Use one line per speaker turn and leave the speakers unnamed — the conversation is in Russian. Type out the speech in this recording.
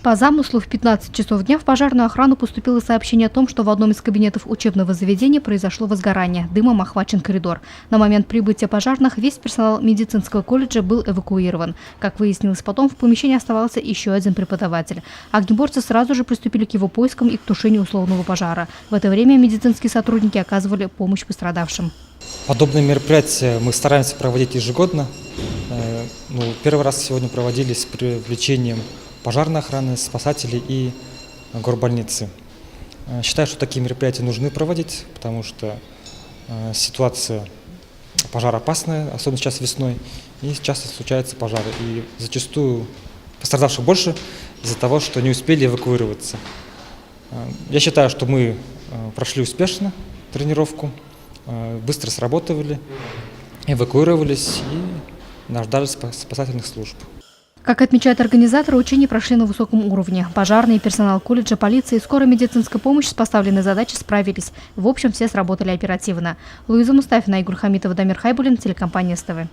По замыслу в 15 часов дня в пожарную охрану поступило сообщение о том, что в одном из кабинетов учебного заведения произошло возгорание. Дымом охвачен коридор. На момент прибытия пожарных весь персонал медицинского колледжа был эвакуирован. Как выяснилось потом, в помещении оставался еще один преподаватель. Огнеборцы сразу же приступили к его поискам и к тушению условного пожара. В это время медицинские сотрудники оказывали помощь пострадавшим.
Подобные мероприятия мы стараемся проводить ежегодно. Первый раз сегодня проводились с привлечением пожарной охраны, спасателей и горбольницы. Считаю, что такие мероприятия нужны проводить, потому что ситуация пожароопасная, особенно сейчас весной, и часто случаются пожары. И зачастую пострадавших больше из-за того, что не успели эвакуироваться. Я считаю, что мы прошли успешно тренировку, быстро сработали, эвакуировались и дождались спасательных служб.
Как отмечают организаторы, учения прошли на высоком уровне. Пожарные, персонал колледжа, полиция и скорая медицинская помощь с поставленной задачей справились. В общем, все сработали оперативно. Луиза Мустафина, Игорь Хамитов, Дамир Хайбулин, телекомпания СТВ.